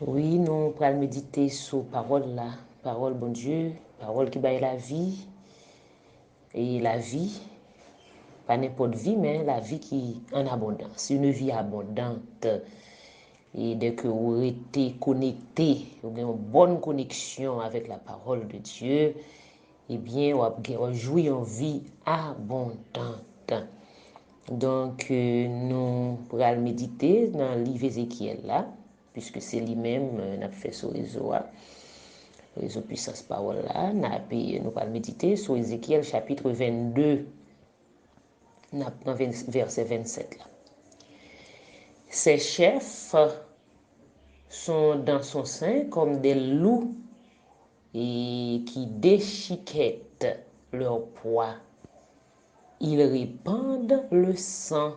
Oui, nous allons méditer sur parole là, parole bon Dieu, parole qui baille la vie et la vie, pas n'importe vie, mais la vie qui en abondance, une vie abondante. Et dès que vous êtes connecté, vous avez une bonne connexion avec la parole de Dieu, eh bien, vous avez jouir en vie abondante. Donc, nous allons méditer dans le livre Ézéchiel là, puisque c'est lui-même, nous avons fait sur réseau. Réseau puissance parole là, nous allons méditer sur Ézéchiel chapitre 22, dans verset 27 là. Ses chefs sont dans son sein comme des loups et qui déchiquettent leur proie. Ils répandent le sang.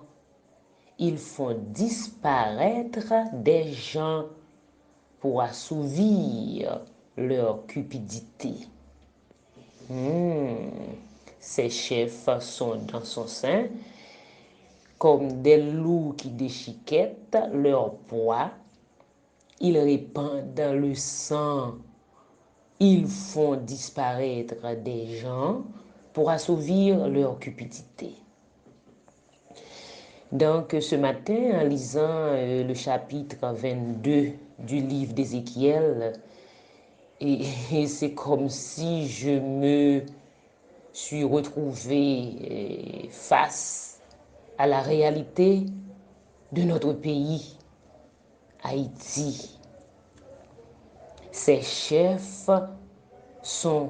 Ils font disparaître des gens pour assouvir leur cupidité. Ses chefs sont dans son sein comme des loups qui déchiquettent leur proie. Ils répandent le sang. Ils font disparaître des gens pour assouvir leur cupidité. Donc ce matin, en lisant le chapitre 22 du livre d'Ézéchiel, et c'est comme si je me suis retrouvé face à la réalité de notre pays, Haïti. Ses chefs sont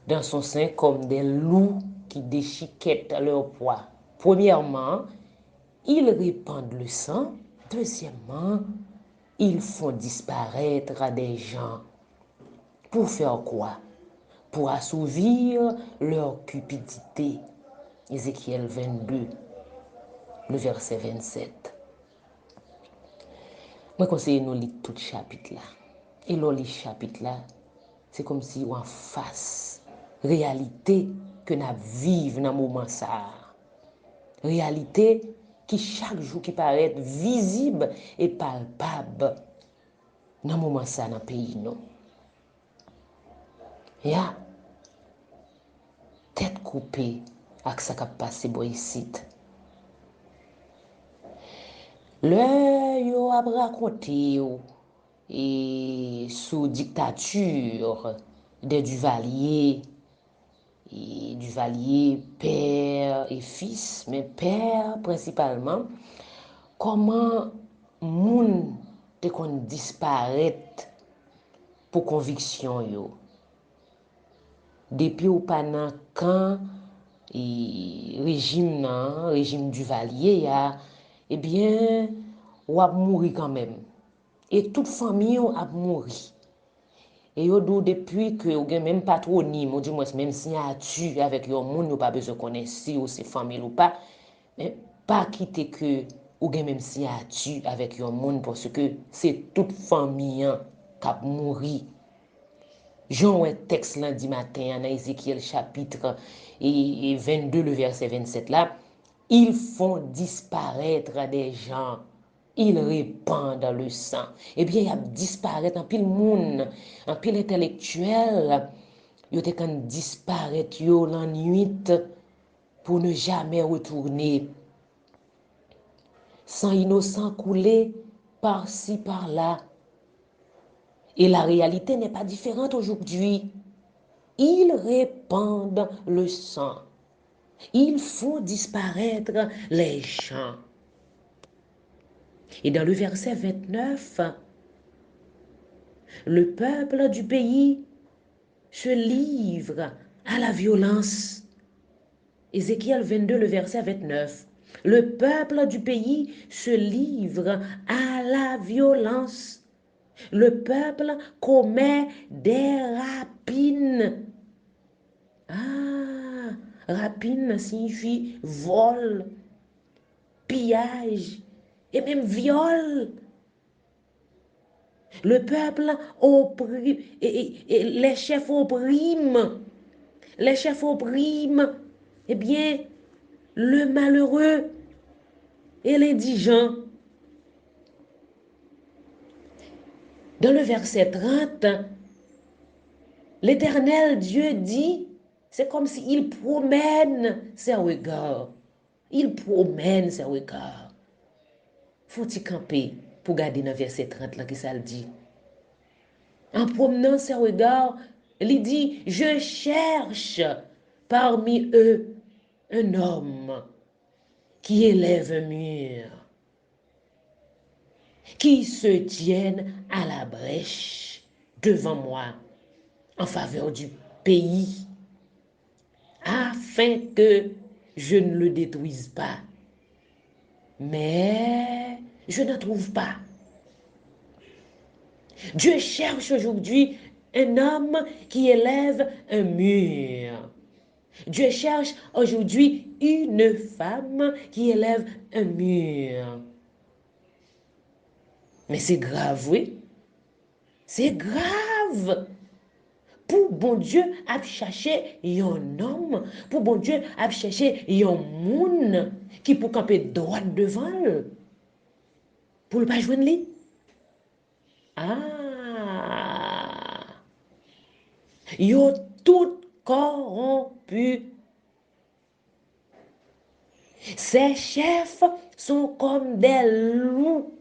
dans son sein comme des loups qui déchiquettent leur proie. Premièrement, ils répandent le sang. Deuxièmement, ils font disparaître des gens. Pour faire quoi? Pour assouvir leur cupidité. Ézéchiel 22, le verset 27. Moi, conseille nous lire tout chapitre là. Et là, les chapitres là, c'est comme si on face réalité que nous vivons dans le moment ça. Réalité qui chaque jour qui paraît visible et palpable dans le moment ça dans le pays nous. Ya, tête coupée avec ça qui passe ici. Le yo a raconté et sous dictature des Duvalier, et Duvalier père et fils, mais père principalement, comment moun te kon disparaître pour conviction yo. Depuis ou pas nan quand et régime Duvalier ya, eh bien, ou a mouri quand même. Et toute famille a mouri. Et yo dou depuis que ou gen même patronyme, ou du moins même signature avec yon moun, ou pas besoin connaître si ou c'est famille ou pas, mais pas quitter que ou gen même signature avec yon moun parce que c'est toute famille qui a mouri. Jean un texte lundi matin dans Ézéchiel chapitre 22 le verset 27 là, ils font disparaître des gens. Ils répandent le sang. Eh bien, il y a disparaître en pile monde, en pile intellectuel. Ils ont disparaître la nuit pour ne jamais retourner. Sang innocent coulé par-ci, par-là. Et la réalité n'est pas différente aujourd'hui. Ils répandent le sang. Ils font disparaître les gens. Et dans le verset 29, le peuple du pays se livre à la violence. Ézéchiel 22, le verset 29. Le peuple du pays se livre à la violence. Le peuple commet des rapines. Ah, rapine signifie vol, pillage et même viol. Le peuple opprime, et les chefs oppriment. Les chefs oppriment, eh bien, le malheureux et l'indigent. Dans le verset 30, l'Éternel Dieu dit, c'est comme s'il promène ses regards. Il promène ses regards. Faut-il camper pour garder dans le verset 30 là, qui ça le dit? En promenant ses regards, il dit, je cherche parmi eux un homme qui élève un mur, qui se tienne à la brèche devant moi en faveur du pays, afin que je ne le détruise pas. Mais je ne trouve pas. Dieu cherche aujourd'hui un homme qui élève un mur. Dieu cherche aujourd'hui une femme qui élève un mur. Mais c'est grave, oui. C'est grave. Pour bon Dieu a cherché un homme, pour bon Dieu a cherché un monde qui peut camper droit devant eux. Pour ne pas joindre lui. Ah! Yo tout corrompu. Ces chefs sont comme des loups.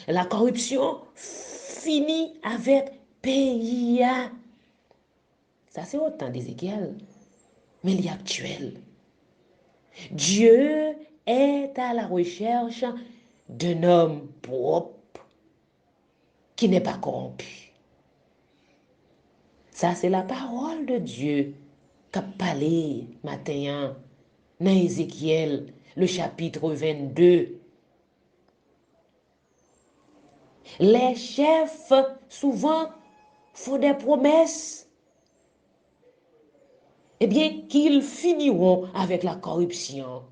La corruption finit avec pays. Ça, c'est autant d'Ézéchiel. Mais il est actuel. Dieu est à la recherche d'un homme propre qui n'est pas corrompu. Ça, c'est la parole de Dieu qu'a parlé matin dans Ézéchiel, le chapitre 22. Les chefs, souvent, font des promesses, eh bien, qu'ils finiront avec la corruption.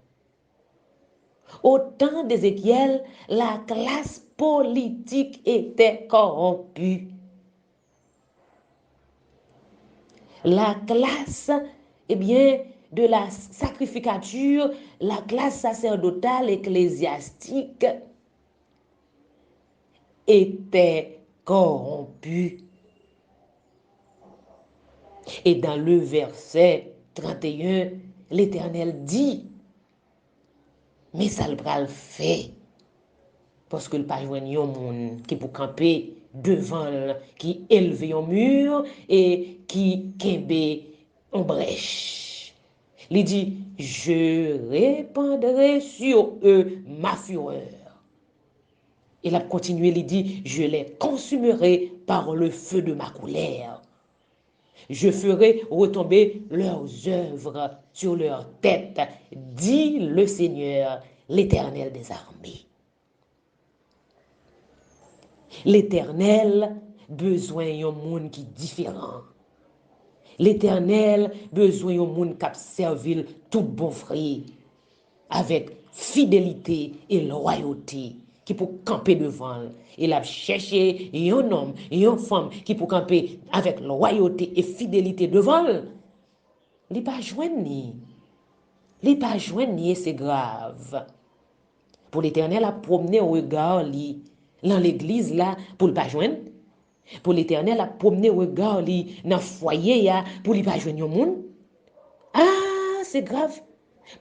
Au temps d'Ézéchiel, la classe politique était corrompue. La classe, eh bien, de la sacrificature, la classe sacerdotale ecclésiastique était corrompue. Et dans le verset 31, l'Éternel dit, mais ça le bras le fait. Parce que le pas joindre un monde qui pour camper devant, qui élève un mur et qui kembe en brèche. Il dit, je répandrai sur eux ma fureur. Il a continué, il dit, je les consumerai par le feu de ma colère. Je ferai retomber leurs œuvres sur leur tête, dit le Seigneur, l'Éternel des armées. L'Éternel besoin d'un monde qui est différent. L'Éternel besoin d'un monde qui a servi tout bon frère avec fidélité et loyauté qui peut camper devant. Il a cherché un homme et une femme qui peut camper avec loyauté et fidélité devant. Il n'est pas joindre ni. Il n'est pas joindre ni, c'est grave. Pour l'Éternel a promené au regard li dans l'église là pour le pas joindre. Pour l'Éternel a promené au regard li dans foyer ya pour lui pas joindre monde. Ah, c'est grave.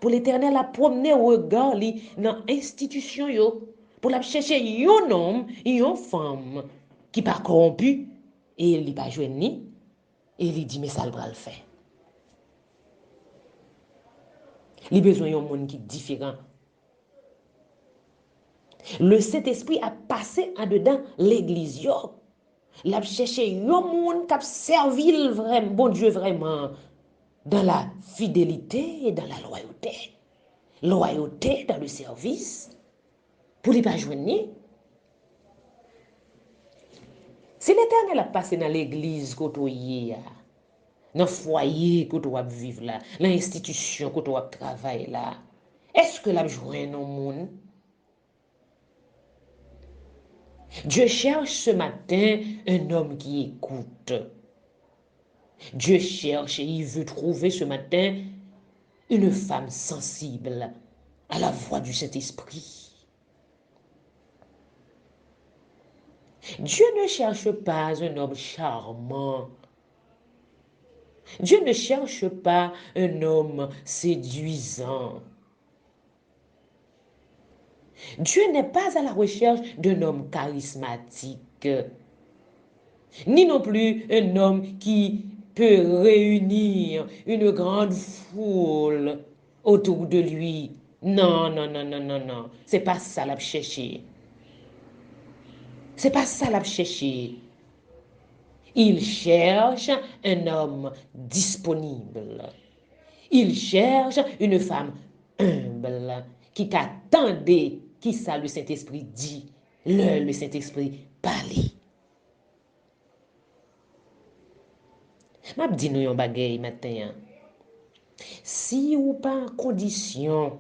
Pour l'Éternel a promené au regard li dans institution yo pour la chercher un homme et une femme qui pas corrompu et il pas joindre ni et il dit mais ça le bras le fait. Il a besoin d'un monde qui est différent. Le Saint-Esprit a passé en dedans l'église. Il a cherché un monde qui a servi vraiment, bon Dieu vraiment, dans la fidélité et dans la loyauté. Loyauté dans le service, pour ne pas joindre. Si l'Éternel a passé dans l'église côté dans le foyer que tu vas vivre là, dans l'institution que tu vas travailler là, est-ce que la joindre dans le monde? Dieu cherche ce matin un homme qui écoute. Dieu cherche et il veut trouver ce matin une femme sensible à la voix du Saint-Esprit. Dieu ne cherche pas un homme charmant. Dieu ne cherche pas un homme séduisant. Dieu n'est pas à la recherche d'un homme charismatique, ni non plus un homme qui peut réunir une grande foule autour de lui. Non, non, non, non, non, non. C'est pas ça l'a cherché. C'est pas ça l'a cherché. Il cherche un homme disponible. Il cherche une femme humble qui attendait qui ça le Saint-Esprit dit. Le Saint-Esprit parlait. M'a dit nous yon bagay matin. Si ou pas en condition,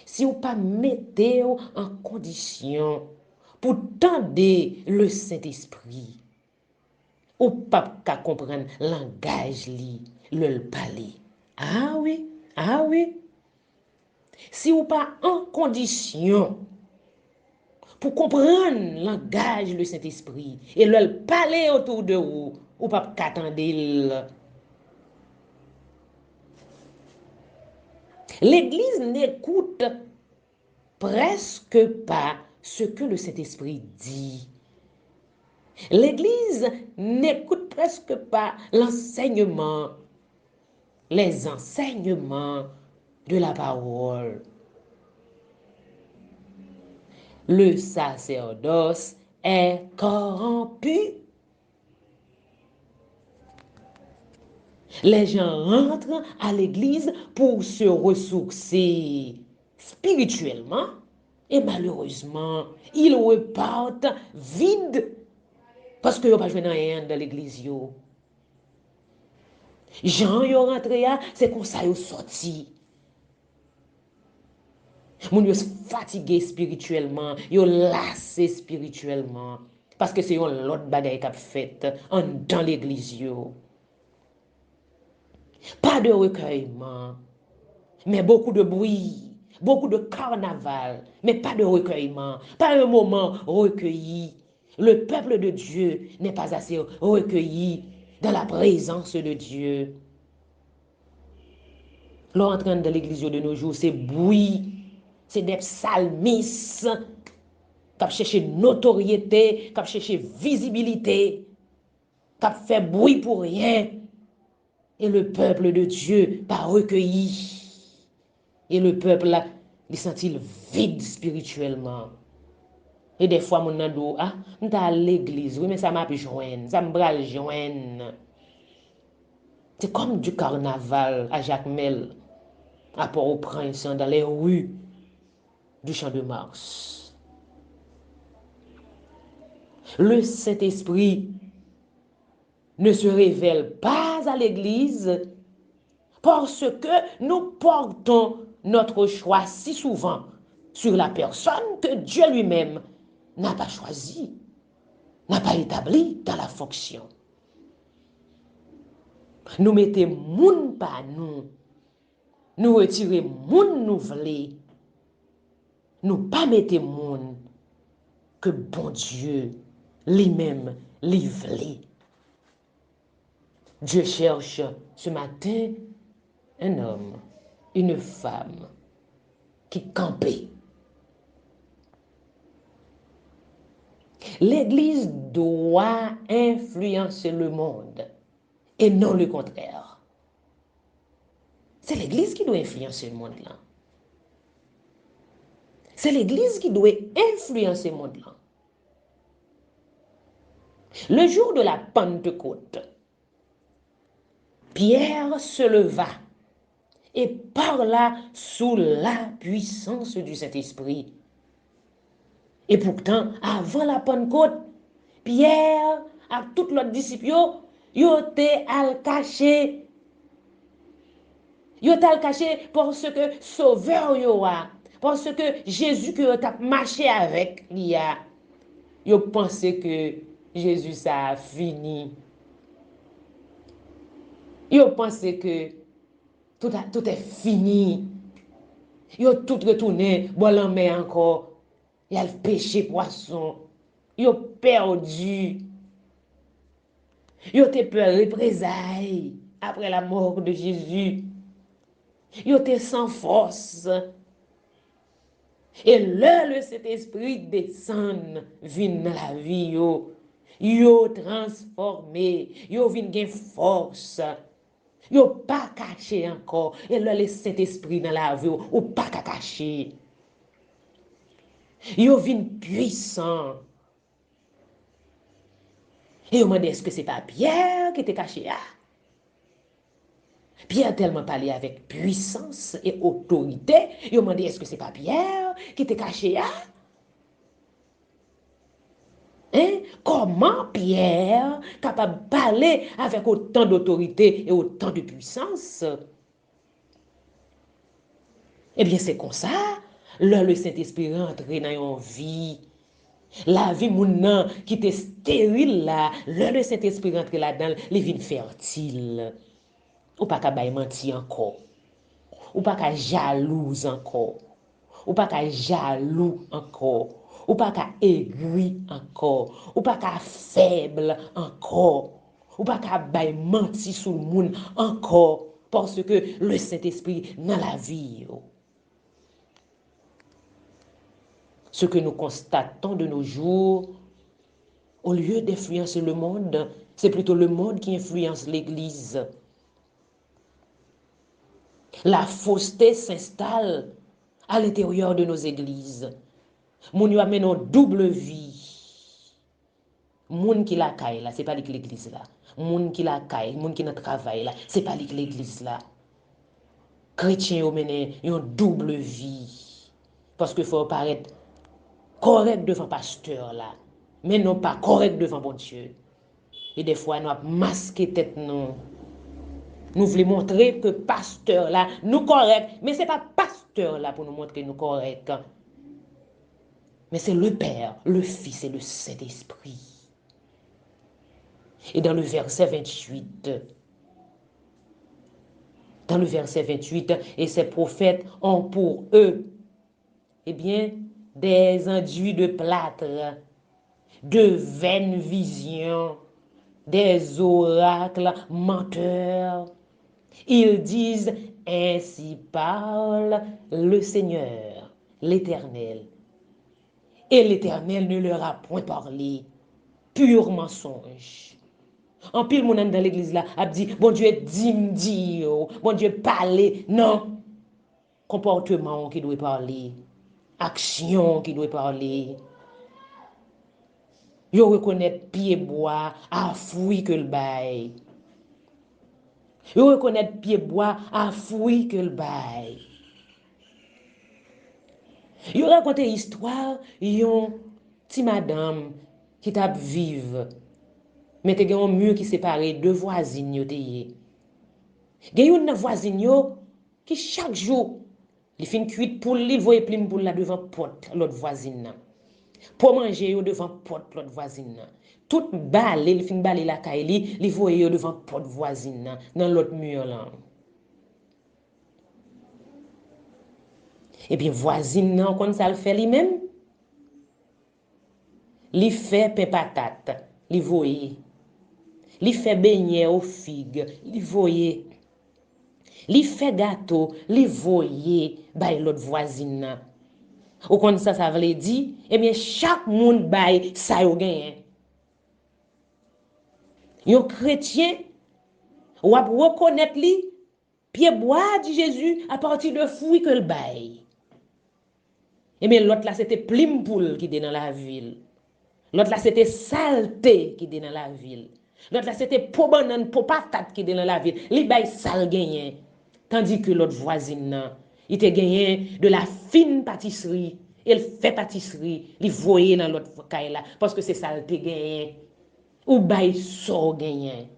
si ou pas mettez en condition pour tendre le Saint-Esprit, ou pas qu'à comprendre langage li, le parler. Ah oui, ah oui. Si ou pas en condition pour comprendre le langage le Saint-Esprit et le parler autour de vous, ou pas qu'attendre. L'Église n'écoute presque pas ce que le Saint-Esprit dit. L'Église n'écoute presque pas l'enseignement, les enseignements de la parole. Le sacerdoce est corrompu. Les gens rentrent à l'église pour se ressourcer spirituellement et malheureusement, ils repartent vides parce qu'ils n'ont pas joué rien dans l'église. Jean yo rentré, c'est comme ça ils sorti. Moun yo fatigué spirituellement, yo lassé spirituellement parce que c'est un l'autre bagaille qu'a fait dans l'église yo. Pas de recueillement, mais beaucoup de bruit, beaucoup de carnaval, mais pas de recueillement, pas un moment recueilli. Le peuple de Dieu n'est pas assez recueilli dans la présence de Dieu. L'entraîne de l'église de nos jours, c'est bruit, c'est des psalmistes qui cherchent notoriété, qui cherchent visibilité, qui fait bruit pour rien. Et le peuple de Dieu pas recueilli. Et le peuple là, il sent-il vide spirituellement. Et des fois, mon nando, ah, on à l'église, oui, mais ça m'a pu joindre, ça me bral joindre. C'est comme du carnaval à Jacmel, à Port-au-Prince, dans les rues du Champ de Mars. Le Saint-Esprit ne se révèle pas à l'église parce que nous portons notre choix si souvent sur la personne que Dieu lui-même n'a pas choisi, n'a pas établi dans la fonction. Nous mettons moun par nous retirons moun nous voulons, nous pas mettons moun que bon Dieu lui-même lui voulait. Dieu cherche ce matin un homme, une femme qui campait. L'Église doit influencer le monde et non le contraire. C'est l'Église qui doit influencer le monde là. C'est l'Église qui doit influencer le monde là. Le jour de la Pentecôte, Pierre se leva et parla sous la puissance du Saint-Esprit. Et pourtant, avant la Pentecôte, Pierre, avec tous les disciples, ils étaient al caché. Ils étaient al caché parce que Sauveur yoa, parce que Jésus que tu as marché avec, ils pensaient que Jésus ça a fini. Ils pensaient que tout est fini. Ils ont tout retourné, bon l'en encore. Il a le péché poisson. Yo perdu. Yo te peur représailles après la mort de Jésus. Yo te sans force. Et là, le Saint-Esprit descend, vient dans la vie, yo transformé, yo vient gain force. Yo pas caché encore. Et là, le Saint-Esprit dans la vie, ou pas caché. Yo vient puissant. Et yo demande, est-ce que c'est pas Pierre qui était caché là? Pierre tellement parlé avec puissance et autorité. Yo demande, est-ce que c'est pas Pierre qui était caché là? Hein? Comment Pierre capable de parler avec autant d'autorité et autant de puissance? Eh bien, c'est comme ça. Là, le Saint-Esprit rentre dans une vie. La vie moun qui était stérile là, là, le Saint-Esprit rentre là-dedans, les vignes fertiles. Ou pas qu'à mentir encore. Ou pas qu'à jalouse encore. Ou pas qu'à jaloux encore. Ou pas qu'à aigri encore. Ou pas qu'à faible encore. Ou pas qu'à mentir sur le monde encore. Parce que le Saint-Esprit dans la vie. Ce que nous constatons de nos jours, au lieu d'influencer le monde, c'est plutôt le monde qui influence l'Église. La fausseté s'installe à l'intérieur de nos églises. Moun yo amène une double vie. Moun qui la caille là, c'est pas l'église là. Moun qui la caille, moun qui n'a travail là, c'est pas l'église là. Chrétiens yo mène une double vie. Parce que faut paraître correct devant pasteur là, mais non pas correct devant bon Dieu. Et des fois nous avons masqué tête nous. Nous voulons montrer que pasteur là, nous correct, mais c'est pas pasteur là pour nous montrer nous correct. Mais c'est le Père, le Fils et le Saint-Esprit. Et dans le verset 28, et ces prophètes ont pour eux, eh bien, des enduits de plâtre, de vaines visions, des oracles menteurs. Ils disent, ainsi parle le Seigneur, l'Éternel. Et l'Éternel ne leur a point parlé. Pur mensonge. En pile, mon dans l'église là, a dit, bon Dieu, dit, bon Dieu, parler. Non. Comportement qui doit parler. Action qui doit parler. Yo reconnaître pied bois, à fruit que le bail. Yo reconnaître pied bois, à fruit que le bail. Yo raconte histoire, yon ti madame qui t'a vive. Mais te gen un mur qui séparait deux voisines yo te ye. Gen yon voisine yo qui chaque jour li fin cuite pour li voye plim pour la devant porte l'autre voisine nan. Pour manger yo devant porte l'autre voisine nan. Tout balé, li fin balé la kay li voye yo devant porte voisine nan dans l'autre mur là. Et bien voisine nan kon ça le fait lui même. Li fait pain patate, li voye. Li fait beignet aux figues, li voye. Li fait gâteau, li voye bay l'autre voisine nan. Ou kon ça veut dire, eh bien chaque monde bay ça yo gen. Yon chrétien ou ap reconnaître li pied bois dit Jésus à partir de fruits que le bay. Et bien l'autre là c'était plimpoul qui était dans la ville. L'autre là c'était saleté qui était dans la ville. L'autre là c'était pot banane, pot patate qui était dans la ville. Li bay sale gagné. Tandis que l'autre voisine il était gagné de la fine pâtisserie. Il fait pâtisserie, il voyait dans l'autre caille là parce que c'est saleté gagné. Ou bay so gagné.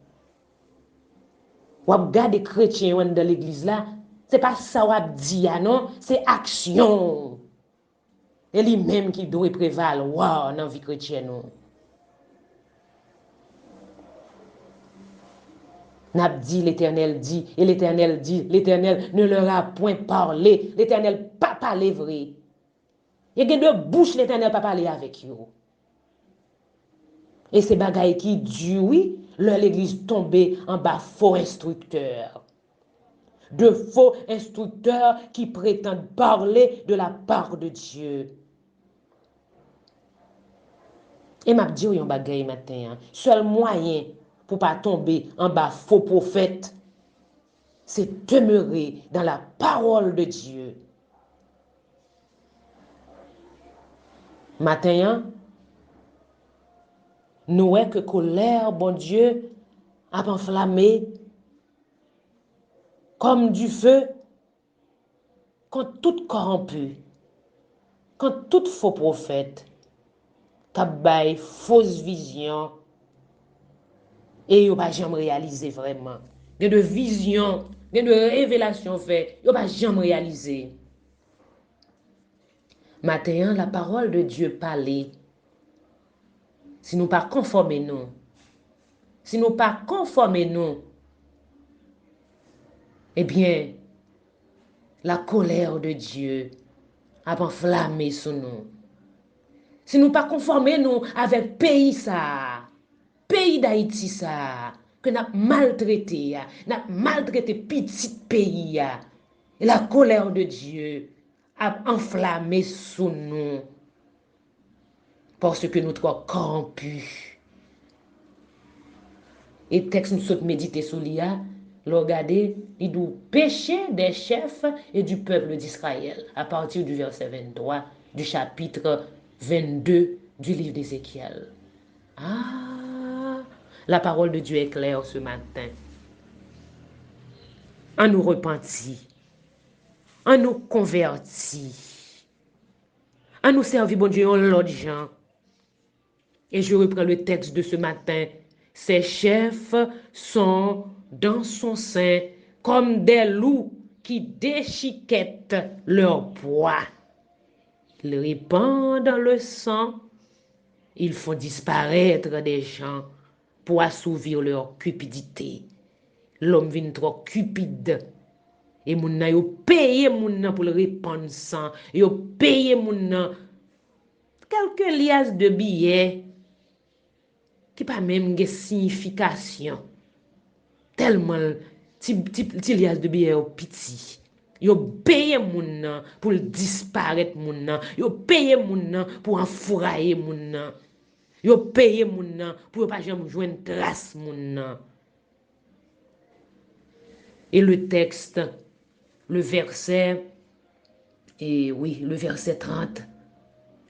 Ou regarde chrétien dans l'église là, c'est pas ça ou dit non, c'est action. Et lui-même qui doit prévaloir dans la vie chrétienne. N'a dit, l'Éternel dit, et l'Éternel dit, l'Éternel ne leur a point parlé, l'Éternel pas parlé vrai. Il y a de bouche l'Éternel pas parlé avec eux. Et c'est bagaille qui dit oui, l'église tombée en bas faux instructeurs. De faux instructeurs qui prétendent parler de la part de Dieu. Et m'a dit un bagaille matin, seul moyen pour pas tomber en bas faux prophètes, c'est demeurer dans la parole de Dieu. Matin, nous voyons que colère, bon Dieu, a enflammé comme du feu contre tout corrompu, contre tout faux prophète, qui bail fausse vision et yo pas jamais réaliser vraiment. Il y a de vision, il y a de révélation fait, yo pas jamais réaliser. Maintenant, la parole de Dieu parle. Si nous pas conformer nous, si nous pas conformer nous, eh bien, la colère de Dieu a enflammé sur nous. Si nous pas conformer nous avec pays ça, pays d'Haïti ça, que n'a maltraité, n'a maltraité petit pays, et la colère de Dieu a enflammé sur nous parce que nous sommes corrompus. Et texte nous sommes méditer sur l'IA, regardez, il dit péché des chefs et du peuple d'Israël, à partir du verset 23 du chapitre 22 du livre d'Ézéchiel. Ah, la parole de Dieu est claire ce matin. On nous repentit, on nous convertit, on nous servit, bon Dieu, en l'autre gens. Et je reprends le texte de ce matin. Ses chefs sont dans son sein comme des loups qui déchiquettent leur proie. Ils répandent le sang, ils font disparaître des gens pour assouvir leur cupidité. L'homme vient trop cupide. Et moun nan yo paye moun nan pour le répandre sang. Yo paye moun nan quelques liasses de billets qui pas même de signification. Tellement ti liasses de billets au petit. Yo paye moun nan pour disparaître moun nan. Yo paye moun nan pour enfourailler moun nan. Yo paye moun nan pour pas jamais joindre trace moun nan. Et le texte, le verset, et oui, le verset 30,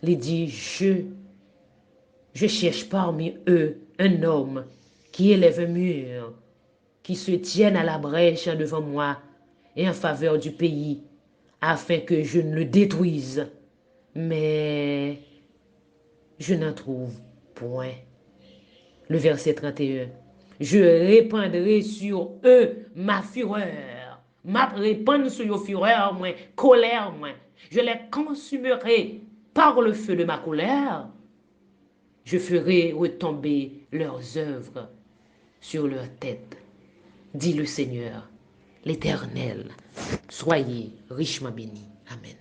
il dit, je cherche parmi eux un homme qui élève un mur, qui se tienne à la brèche devant moi et en faveur du pays, afin que je ne le détruise. Mais je n'en trouve point. Le verset 31. Je répandrai sur eux ma fureur. Ma répandre sur leur fureur, moi, colère, moi. Je les consumerai par le feu de ma colère. Je ferai retomber leurs œuvres sur leur tête, dit le Seigneur, l'Éternel. Soyez richement bénis. Amen.